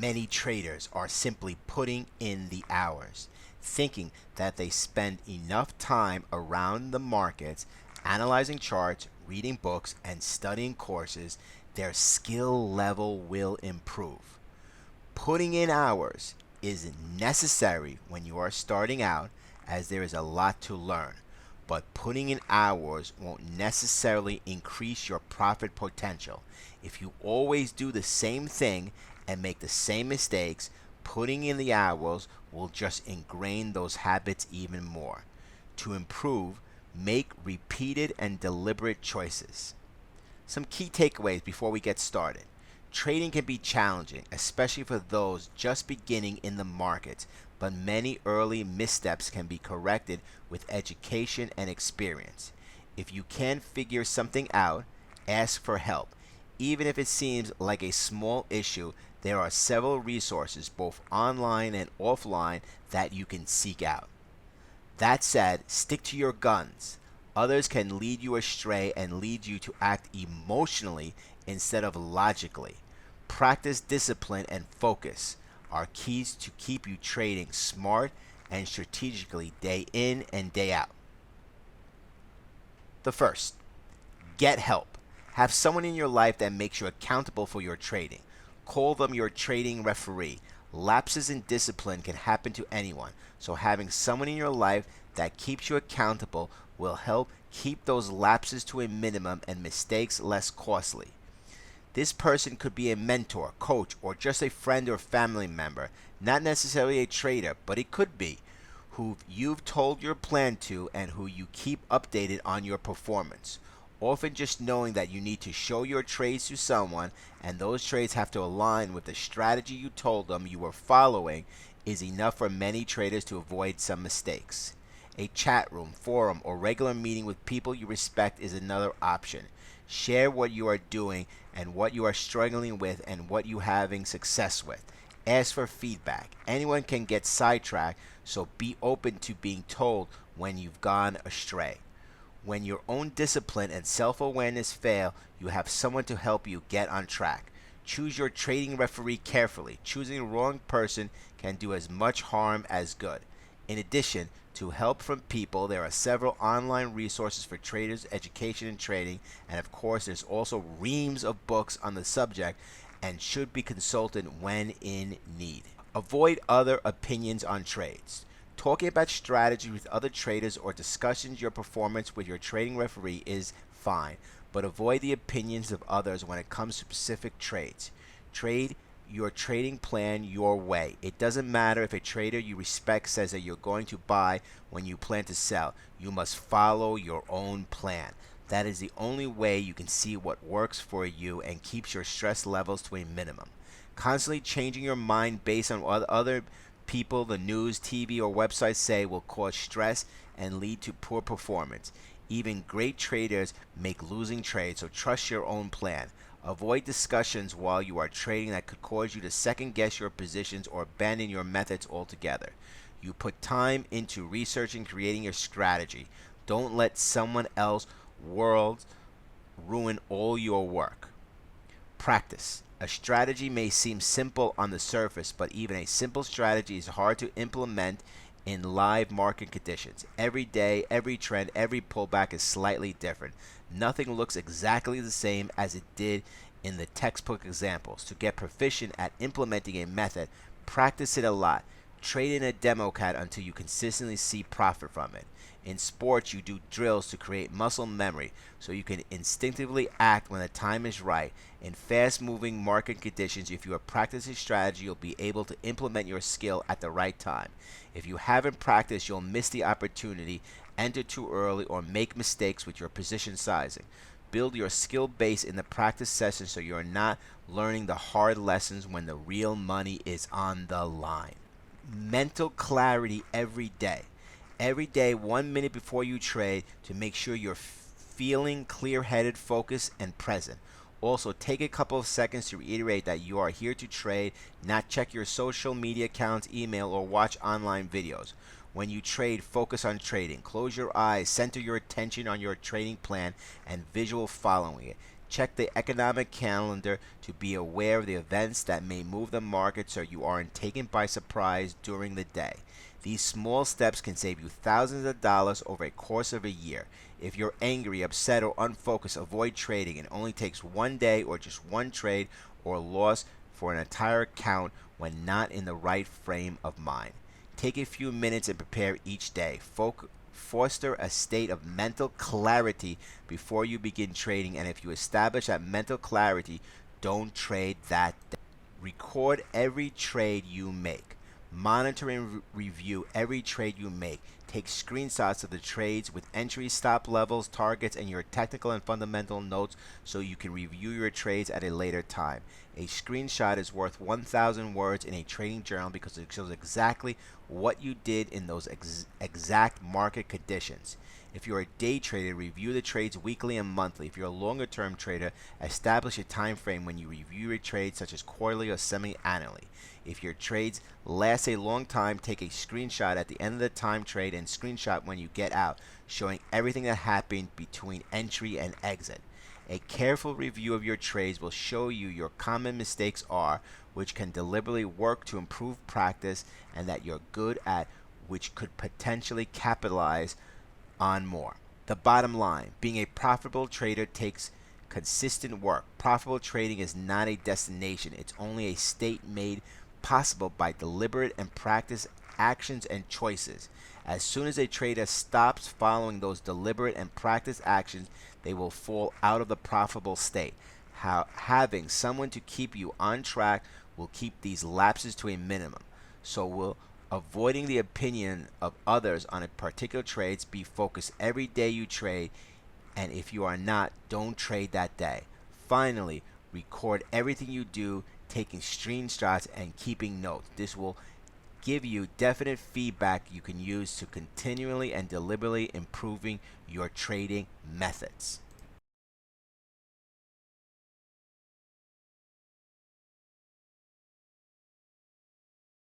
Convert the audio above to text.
Many traders are simply putting in the hours, thinking that they spend enough time around the markets, analyzing charts, reading books, and studying courses, their skill level will improve. Putting in hours is necessary when you are starting out, as there is a lot to learn, but putting in hours won't necessarily increase your profit potential. If you always do the same thing and make the same mistakes, putting in the hours will just ingrain those habits even more. To improve, make repeated and deliberate choices. Some key takeaways before we get started. Trading can be challenging, especially for those just beginning in the markets, but many early missteps can be corrected with education and experience. If you can't figure something out, ask for help. Even if it seems like a small issue, there are several resources, both online and offline, that you can seek out. That said, stick to your guns. Others can lead you astray and lead you to act emotionally instead of logically. Practice discipline and focus are keys to keep you trading smart and strategically day in and day out. The first, get help. Have someone in your life that makes you accountable for your trading. Call them your trading referee. Lapses in discipline can happen to anyone, so having someone in your life that keeps you accountable will help keep those lapses to a minimum and mistakes less costly. This person could be a mentor, coach, or just a friend or family member, not necessarily a trader, but it could be, who you've told your plan to and who you keep updated on your performance. Often just knowing that you need to show your trades to someone and those trades have to align with the strategy you told them you were following is enough for many traders to avoid some mistakes. A chat room, forum, or regular meeting with people you respect is another option. Share what you are doing and what you are struggling with and what you are having success with. Ask for feedback. Anyone can get sidetracked, so be open to being told when you've gone astray. When your own discipline and self-awareness fail, you have someone to help you get on track. Choose your trading referee carefully. Choosing the wrong person can do as much harm as good. In addition to help from people, there are several online resources for traders, education, and trading, and of course there's also reams of books on the subject and should be consulted when in need. Avoid other opinions on trades. Talking about strategy with other traders or discussing your performance with your trading referee is fine, but avoid the opinions of others when it comes to specific trades. Trade your trading plan your way. It doesn't matter if a trader you respect says that you're going to buy when you plan to sell. You must follow your own plan. That is the only way you can see what works for you and keeps your stress levels to a minimum. Constantly changing your mind based on what other people, the news, TV, or websites say will cause stress and lead to poor performance. Even great traders make losing trades, so trust your own plan. Avoid discussions while you are trading that could cause you to second guess your positions or abandon your methods altogether. You put time into researching, creating your strategy. Don't let someone else's world ruin all your work. Practice. A strategy may seem simple on the surface, but even a simple strategy is hard to implement in live market conditions. Every day, every trend, every pullback is slightly different. Nothing looks exactly the same as it did in the textbook examples. To get proficient at implementing a method, practice it a lot. Trade in a demo CAD until you consistently see profit from it. In sports, you do drills to create muscle memory so you can instinctively act when the time is right. In fast-moving market conditions, if you are practicing strategy, you'll be able to implement your skill at the right time. If you haven't practiced, you'll miss the opportunity, enter too early, or make mistakes with your position sizing. Build your skill base in the practice session so you're not learning the hard lessons when the real money is on the line. Mental clarity every day. Every day, 1 minute before you trade, to make sure you're feeling clear-headed, focused, and present. Also, take a couple of seconds to reiterate that you are here to trade, not check your social media accounts, email, or watch online videos. When you trade, focus on trading. Close your eyes, center your attention on your trading plan, and visual following it. Check the economic calendar to be aware of the events that may move the market so you aren't taken by surprise during the day. These small steps can save you thousands of dollars over a course of a year. If you're angry, upset, or unfocused, avoid trading. It only takes one day or just one trade or loss for an entire account when not in the right frame of mind. Take a few minutes and prepare each day. Foster a state of mental clarity before you begin trading, and if you establish that mental clarity, don't trade that day. Record every trade you make. Monitor and review every trade you make. Take screenshots of the trades with entry, stop levels, targets, and your technical and fundamental notes so you can review your trades at a later time. A screenshot is worth 1,000 words in a trading journal because it shows exactly what you did in those exact market conditions. If you're a day trader, review the trades weekly and monthly. If you're a longer term trader, establish a time frame when you review your trades, such as quarterly or semi-annually. If your trades last a long time, take a screenshot at the end of the time trade and screenshot when you get out, showing everything that happened between entry and exit. A careful review of your trades will show you your common mistakes are, which can deliberately work to improve practice, and that you're good at, which could potentially capitalize on more. The bottom line, being a profitable trader takes consistent work. Profitable trading is not a destination, it's only a state made possible by deliberate and practiced actions and choices. As soon as a trader stops following those deliberate and practiced actions, they will fall out of the profitable state. Having someone to keep you on track will keep these lapses to a minimum. So will avoiding the opinion of others on a particular trades. Be focused every day you trade, and if you are not, don't trade that day. Finally, record everything you do, taking screenshots and keeping notes. This will give you definite feedback you can use to continually and deliberately improving your trading methods.